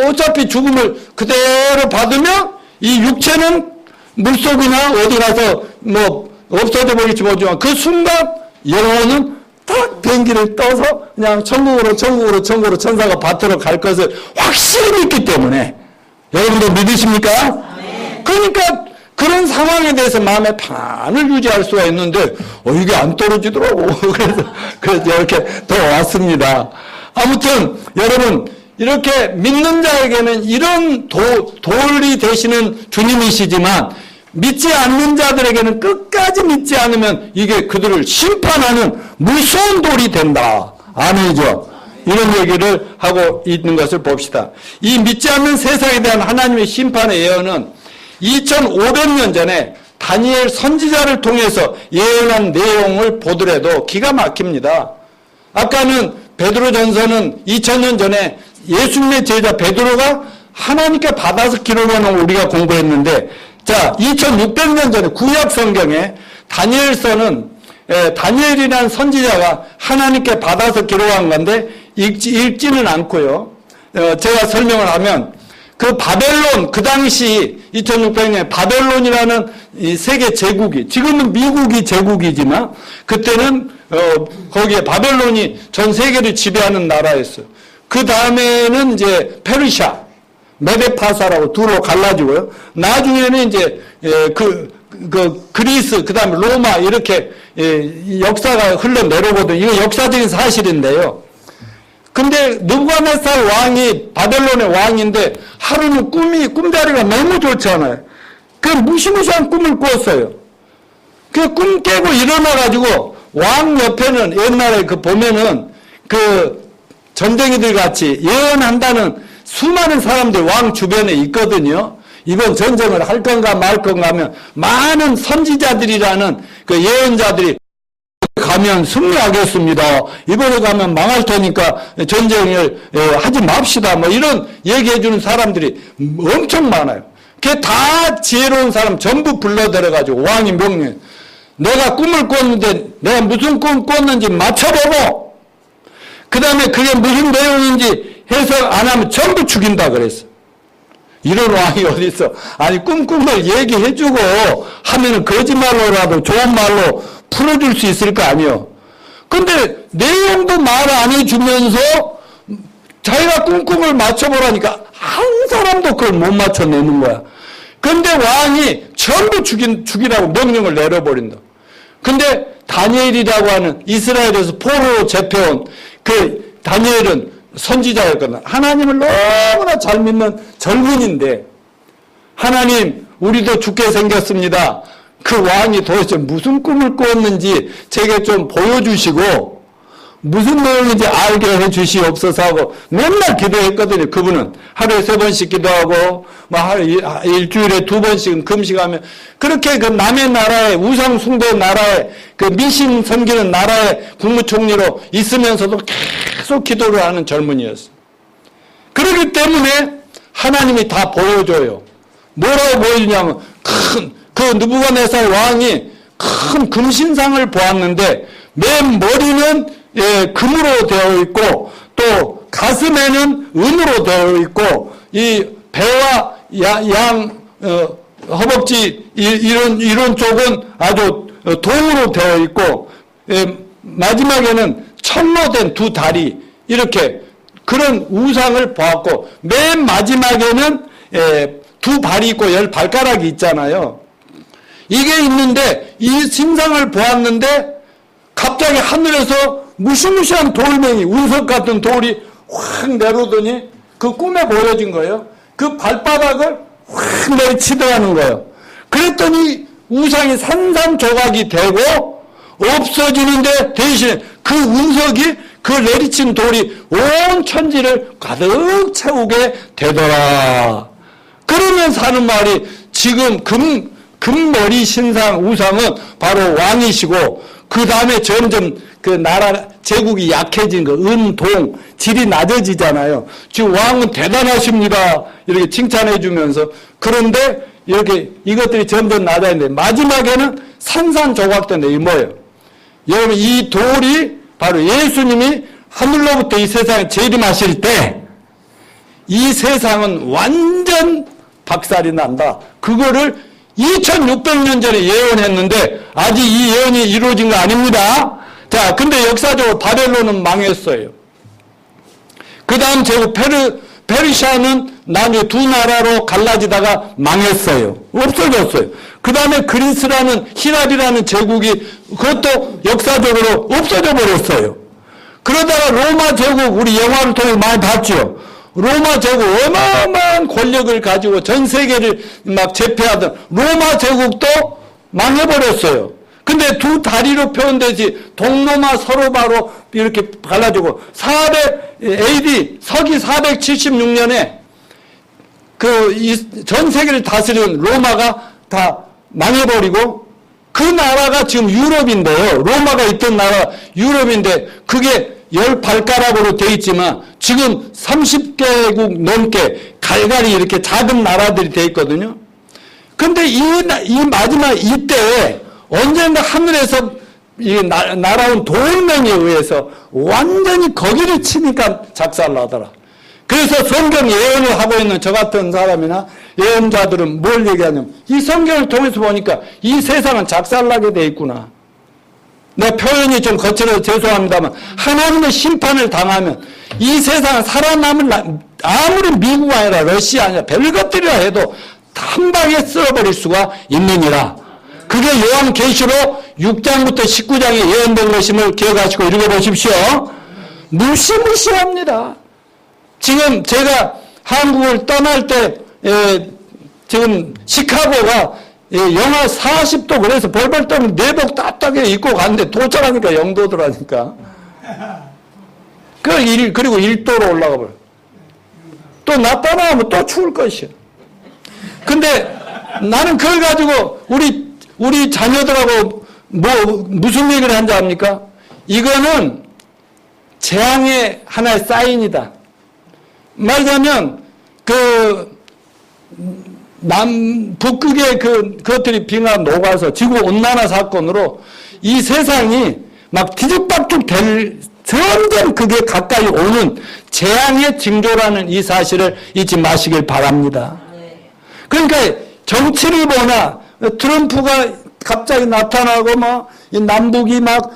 어차피 죽음을 그대로 받으면 이 육체는 물속이나 어디 가서 없어져 버릴지 모르지만 그 순간 영혼은 딱 비행기를 떠서 그냥 천국으로 천사가 밭으로 갈 것을 확실히 믿기 때문에. 여러분도 믿으십니까? 그러니까 그런 상황에 대해서 마음의 평안을 유지할 수가 있는데, 이게 안 떨어지더라고. 그래서 이렇게 더 왔습니다. 아무튼, 여러분, 이렇게 믿는 자에게는 이런 돌이 되시는 주님이시지만, 믿지 않는 자들에게는 끝까지 믿지 않으면 이게 그들을 심판하는 무서운 돌이 된다. 아니죠? 이런 얘기를 하고 있는 것을 봅시다. 이 믿지 않는 세상에 대한 하나님의 심판의 예언은 2500년 전에 다니엘 선지자를 통해서 예언한 내용을 보더라도 기가 막힙니다. 아까는 베드로전서는 2000년 전에 예수님의 제자 베드로가 하나님께 받아서 기록한 걸 우리가 공부했는데, 자, 2600년 전에 구약 성경에 다니엘서는 다니엘이라는 선지자가 하나님께 받아서 기록한 건데 읽지는 않고요. 제가 설명을 하면 그 바벨론, 그 당시 2600년에 바벨론이라는 이 세계 제국이, 지금은 미국이 제국이지만 그때는 거기에 바벨론이 전 세계를 지배하는 나라였어요. 그 다음에는 이제 페르시아, 메데파사라고 두로 갈라지고요. 나중에는 이제 그리스, 그 다음에 로마 이렇게 역사가 흘러내려오거든요. 이거 역사적인 사실인데요. 근데 느부갓네살 왕이 바벨론의 왕인데 하루는 꿈자리가 너무 좋지 않아요. 그 무시무시한 꿈을 꾸었어요. 그 꿈 깨고 일어나가지고 왕 옆에는 옛날에 그 보면은 그 전쟁이들 같이 예언한다는 수많은 사람들 왕 주변에 있거든요. 이번 전쟁을 할 건가 말 건가 하면 많은 선지자들이라는 그 예언자들이 가면 승리하겠습니다. 이번에 가면 망할 테니까 전쟁을 하지 맙시다. 뭐 이런 얘기해 주는 사람들이 엄청 많아요. 그게 다 지혜로운 사람 전부 불러들여가지고 왕이 명령. 내가 꿈을 꿨는데 내가 무슨 꿈 꿨는지 맞춰보고 그 다음에 그게 무슨 내용인지 해석 안 하면 전부 죽인다 그랬어. 이런 왕이 어디 있어. 아니 꿈을 얘기해주고 하면은 거짓말로라도 좋은 말로 풀어줄 수 있을 거 아니에요. 근데 내용도 말 안 해주면서 자기가 꿈을 맞춰보라니까 한 사람도 그걸 못 맞춰내는 거야. 근데 왕이 전부 죽이라고 명령을 내려버린다. 근데 다니엘이라고 하는 이스라엘에서 포로로 잡혀온 그 다니엘은 선지자였거든. 하나님을 너무나 잘 믿는 젊은인데 하나님 우리도 죽게 생겼습니다. 그 왕이 도대체 무슨 꿈을 꾸었는지 제게 좀 보여주시고 무슨 내용인지 알게 해주시옵소서 하고 맨날 기도했거든요. 그분은 하루에 3번씩 기도하고 일주일에 2번씩은 금식하며 그렇게 그 남의 나라에 우상 숭배 나라에 그 미신 섬기는 나라의 국무총리로 있으면서도 계속 기도를 하는 젊은이였어요. 그렇기 때문에 하나님이 다 보여줘요. 뭐라고 보여주냐면 그 느부갓네살 왕이 큰 금신상을 보았는데 맨 머리는 금으로 되어 있고 또 가슴에는 은으로 되어 있고 이 배와 양 허벅지 이런 쪽은 아주 동으로 되어 있고 마지막에는 철로 된 2다리 이렇게 그런 우상을 보았고 맨 마지막에는 2발이 있고 10발가락이 있잖아요. 이게 있는데 이 신상을 보았는데 갑자기 하늘에서 무시무시한 돌멩이 운석 같은 돌이 확 내려오더니 그 꿈에 보여진 거예요. 그 발바닥을 확 내리치더라는 거예요. 그랬더니 우상이 산산조각이 되고 없어지는데 대신에 그 운석이 그 내리친 돌이 온 천지를 가득 채우게 되더라. 그러면서 하는 말이 지금 금머리 신상 우상은 바로 왕이시고 그 다음에 점점 그 나라 제국이 약해진 거 은동 질이 낮아지잖아요. 지금 왕은 대단하십니다. 이렇게 칭찬해 주면서 그런데 이렇게 이것들이 점점 낮아지는데 마지막에는 산산조각된다. 이 뭐예요? 여러분 이 돌이 바로 예수님이 하늘로부터 이 세상에 재림하실 때 이 세상은 완전 박살이 난다. 그거를 2600년 전에 예언했는데 아직 이 예언이 이루어진 거 아닙니다. 자, 근데 역사적으로 바벨론은 망했어요. 그 다음 제국 페르시아는 나중에 2나라로 갈라지다가 망했어요. 없어졌어요. 그 다음에 그리스라는 히랍이라는 제국이 그것도 역사적으로 없어져 버렸어요. 그러다가 로마 제국 우리 영화를 통해 많이 봤죠. 로마 제국 어마어마한 권력을 가지고 전 세계를 막 제패하던 로마 제국도 망해버렸어요. 근데 2다리로 표현되지 동로마 서로바로 이렇게 갈라지고 AD 서기 476년에 그 전 세계를 다스리는 로마가 다 망해버리고 그 나라가 지금 유럽인데요. 로마가 있던 나라 유럽인데 그게 10발가락으로 돼 있지만 지금 30개국 넘게 갈갈이 이렇게 작은 나라들이 돼 있거든요. 근데 이 마지막 이때에 언젠가 하늘에서 날아온 돌멩이에 의해서 완전히 거기를 치니까 작살나더라. 그래서 성경 예언을 하고 있는 저 같은 사람이나 예언자들은 뭘 얘기하냐면 이 성경을 통해서 보니까 이 세상은 작살나게 돼 있구나. 내 표현이 좀 거칠어서 죄송합니다만 하나님의 심판을 당하면 이 세상은 살아남을 아무리 미국 아니라 러시아 아니라 별것들이라 해도 한 방에 쓸어버릴 수가 있느니라. 그게 요한계시록 6장부터 19장에 예언된 것임을 기억하시고 읽어보십시오. 무시무시합니다. 지금 제가 한국을 떠날 때 지금 시카고가 예, 영하 40도 그래서 벌벌 떨면 내복 따뜻하게 입고 갔는데 도착하니까 0도더라니까. 그리고 1도로 올라가 버려. 또 나타나면 또 추울 것이야. 근데 나는 그걸 가지고 우리 자녀들하고 무슨 얘기를 한지 압니까? 이거는 재앙의 하나의 사인이다. 말하자면 북극의 그것들이 빙하 녹아서 지구 온난화 사건으로 이 세상이 막 뒤죽박죽 점점 그게 가까이 오는 재앙의 징조라는 이 사실을 잊지 마시길 바랍니다. 그러니까 정치를 보나 트럼프가 갑자기 나타나고 막 남북이 막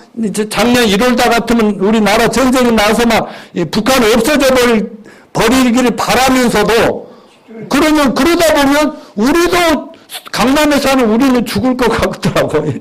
작년 1월달 같으면 우리나라 전쟁이 나서 막 북한을 없어져 버리기를 바라면서도 그러다 보면 우리도 강남에 사는 우리는 죽을 것 같더라고요.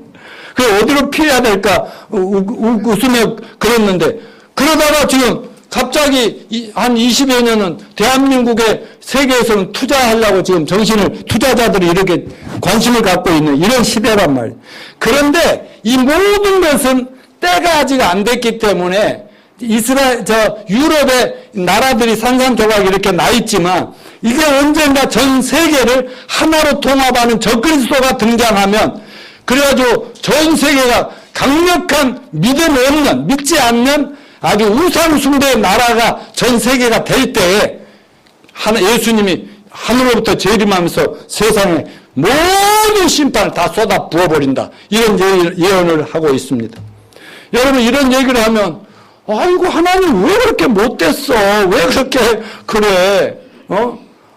그 어디로 피해야 될까 웃으며 그랬는데 그러다가 지금 갑자기 한 20여 년은 대한민국의 세계에서는 투자하려고 지금 투자자들이 이렇게 관심을 갖고 있는 이런 시대란 말이에요. 그런데 이 모든 것은 때가 아직 안 됐기 때문에 유럽의 나라들이 산산조각 이렇게 나 있지만 이게 언젠가 전 세계를 하나로 통합하는 적그리스도가 등장하면 그래가지고 전 세계가 강력한 믿지 않는 아주 우상숭배의 나라가 전 세계가 될 때에 예수님이 하늘로부터 재림하면서 세상에 모든 심판을 다 쏟아 부어버린다. 이런 예언을 하고 있습니다. 여러분 이런 얘기를 하면 아이고 하나님 왜 그렇게 못됐어? 왜 그렇게 그래?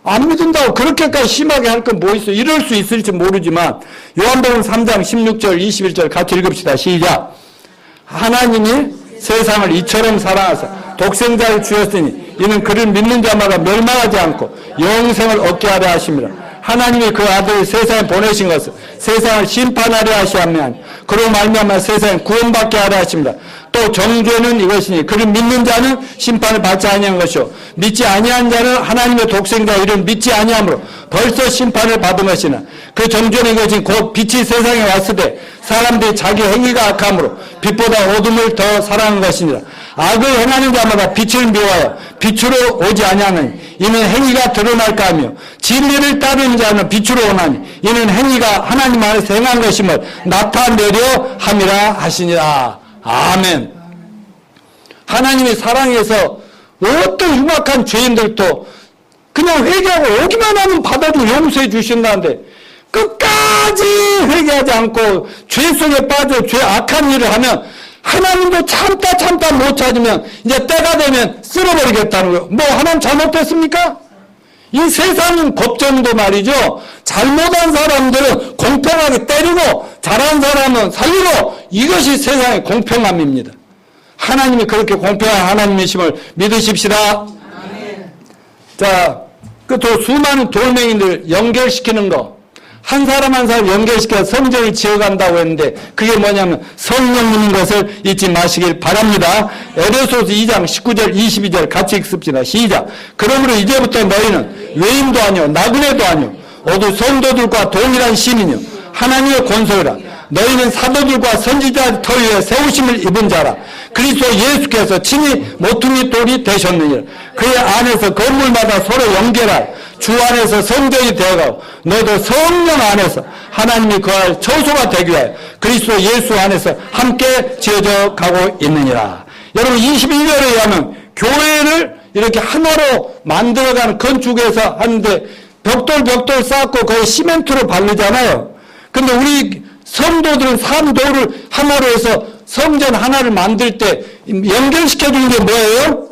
안 믿는다고 그렇게까지 심하게 할 건 뭐 있어? 이럴 수 있을지 모르지만 요한복음 3장 16절 21절 같이 읽읍시다. 시작. 하나님이 세상을 이처럼 사랑하사 독생자를 주셨으니 이는 그를 믿는 자마다 멸망하지 않고 영생을 얻게 하려 하심이라. 하나님이 그 아들을 세상에 보내신 것은 세상을 심판하려 하시며 그로 말미암아 세상을 구원받게 하려 하십니다. 또 정죄는 이것이니 그를 믿는 자는 심판을 받지 아니한 것이요 믿지 아니한 자는 하나님의 독생자 이름 믿지 아니함으로 벌써 심판을 받은 것이나 그 정죄는 이것이 곧 빛이 세상에 왔을 때 사람들이 자기 행위가 악함으로 빛보다 어둠을 더 사랑한 것이니라. 악을 행하는 자마다 빛을 미워하여 빛으로 오지 아니하느니 이는 행위가 드러날까 하며 진리를 따르는 자는 빛으로 오나니 이는 행위가 하나님 안에서 행한 것임을 나타내려 함이라 하시니라. 아멘. 하나님이 사랑해서 어떤 흉악한 죄인들도 그냥 회개하고 오기만 하면 받아주고 용서해 주신다는데 끝까지 회개하지 않고 죄 속에 빠져 악한 일을 하면 하나님도 참다 못 찾으면 이제 때가 되면 쓸어버리겠다는 거예요. 뭐 하나님 잘못했습니까? 이 세상 법정도 말이죠. 잘못한 사람들은 공평하게 때리고 잘한 사람은 살리고 이것이 세상의 공평함입니다. 하나님이 그렇게 공평한 하나님이심을 믿으십시다. 아멘. 자, 또 수많은 돌멩이들 연결시키는 거. 한 사람 한 사람 연결시켜서 성전을 지어간다고 했는데 그게 뭐냐면 성령님인 것을 잊지 마시길 바랍니다. 에베소서 2장 19절 22절 같이 읽습니다. 시작. 그러므로 이제부터 너희는 외인도 아니요 나그네도 아니요 모두 성도들과 동일한 시민이요 하나님의 권속이라. 너희는 사도들과 선지자의 터 위에 세우심을 입은 자라. 그리스도 예수께서 친히 모퉁이 돌이 되셨느니라. 그의 안에서 건물마다 서로 연결하여 주 안에서 성전이 되어가고 너도 성령 안에서 하나님이 거할 처소가 되기 위하여 그리스도 예수 안에서 함께 지어져 가고 있느니라. 여러분 21절에 의하면 교회를 이렇게 하나로 만들어가는 건축에서 하는데 벽돌 쌓고 거의 시멘트로 바르잖아요. 근데 우리 성도들은 산도를 하나로 해서 성전 하나를 만들 때 연결시켜주는 게 뭐예요?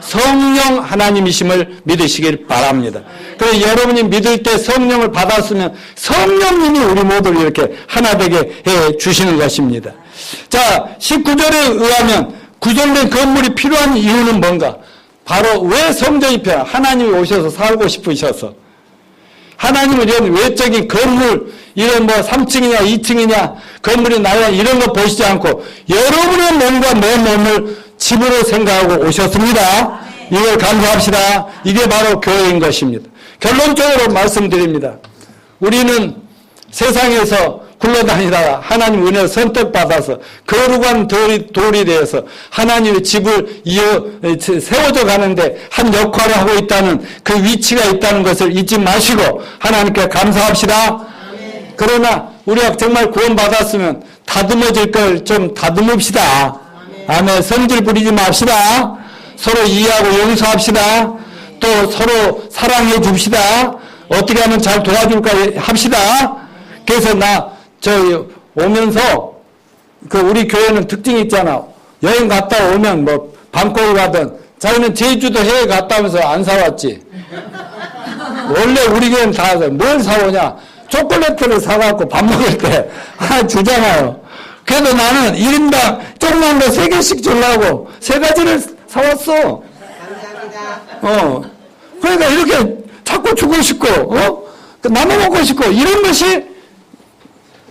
성령 하나님이심을 믿으시길 바랍니다. 그래서 여러분이 믿을 때 성령을 받았으면 성령님이 우리 모두를 이렇게 하나 되게 해 주시는 것입니다. 자, 19절에 의하면 구성된 건물이 필요한 이유는 뭔가? 바로 왜 성전이 필요한? 하나님이 오셔서 살고 싶으셔서. 하나님은 이런 외적인 건물, 이런 3층이냐 2층이냐 건물이 나야 이런 거 보시지 않고 여러분의 몸과 내 몸을 집으로 생각하고 오셨습니다. 이걸 감사합시다. 이게 바로 교회인 것입니다. 결론적으로 말씀드립니다. 우리는 세상에서 굴러다니다가 하나님 은혜로 선택받아서 거룩한 돌이 되어서 하나님의 집을 세워져 가는데 한 역할을 하고 있다는 그 위치가 있다는 것을 잊지 마시고 하나님께 감사합시다. 그러나 우리가 정말 구원받았으면 다듬어질 걸 좀 다듬읍시다. 아멘. 성질 부리지 맙시다. 서로 이해하고 용서합시다. 또 서로 사랑해 줍시다. 어떻게 하면 잘 도와줄까 합시다. 그래서 오면서 우리 교회는 특징이 있잖아. 여행 갔다 오면 뭐 방콕을 가든 자기는 제주도 해외 갔다 오면서 안 사왔지. 원래 우리 교회는 다 뭘 사오냐. 초콜릿을 사갖고 밥 먹을 때 하나 주잖아요. 그래도 나는 1인당 조그만 거 3개씩 주려고 3가지를 사왔어. 감사합니다. 그러니까 이렇게 자꾸 주고 싶고, 나눠 먹고 싶고,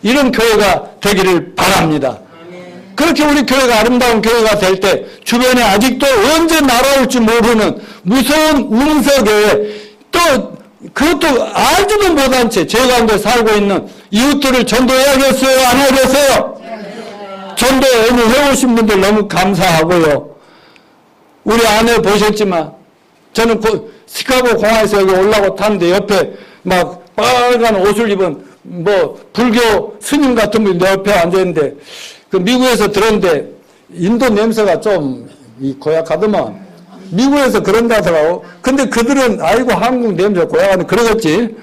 이런 교회가 되기를 바랍니다. 그렇게 우리 교회가 아름다운 교회가 될 때, 주변에 아직도 언제 날아올지 모르는 무서운 운석에 또, 그것도 알지도 못한 채 죄 가운데 살고 있는 이웃들을 전도해야겠어요? 안 해야겠어요? 전도 오늘 해오신 분들 너무 감사하고요. 우리 아내 보셨지만, 저는 시카고 공항에서 여기 올라고 탔는데 옆에 막 빨간 옷을 입은 불교 스님 같은 분이 내 옆에 앉아있는데 미국에서 들었는데 인도 냄새가 좀 고약하더만 미국에서 그런다더라고. 근데 그들은 아이고 한국 냄새 고약하네 그러겠지.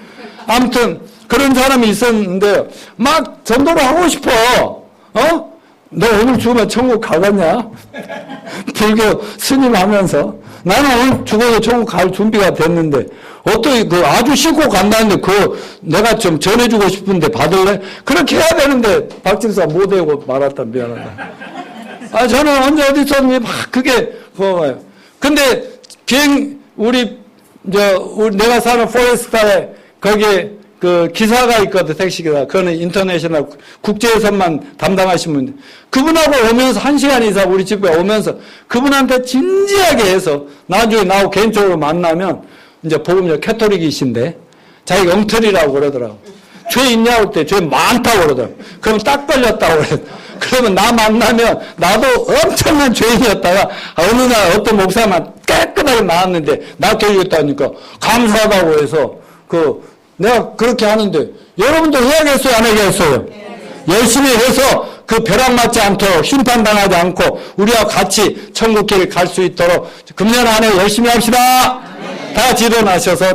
아무튼 그런 사람이 있었는데 막 전도를 하고 싶어. 너 오늘 죽으면 천국 가겠냐? 불교 스님 하면서. 나는 오늘 죽어서 천국 갈 준비가 됐는데, 어떻게 아주 싣고 간다는데, 내가 좀 전해주고 싶은데 받을래? 그렇게 해야 되는데, 박집사 못 해고 말았다, 미안하다. 저는 언제 어디 있었니? 막 그게, 근데, 내가 사는 포레스타에, 거기에, 기사가 있거든, 택시기사. 그거는 인터내셔널 국제선만 담당하신 분. 그분하고 오면서 1시간 이상 우리 집에 오면서 그분한테 진지하게 해서 나중에 나하고 개인적으로 만나면 이제 복음적 캐토릭이신데 자기가 엉터리라고 그러더라고. 죄 있냐고 할 때 죄 많다고 그러더라고. 그러면 딱 걸렸다고 그래. 그러면 나 만나면 나도 엄청난 죄인이었다가 어느 날 어떤 목사만 깨끗하게 나왔는데 나 교육했다니까 감사하다고 해서 내가 그렇게 하는데 여러분도 해야겠어요? 안 해야겠어요? 열심히 해서 그 벼락 맞지 않도록 심판당하지 않고 우리와 같이 천국길을 갈 수 있도록 금년 안에 열심히 합시다. 다 같이 일어나셔서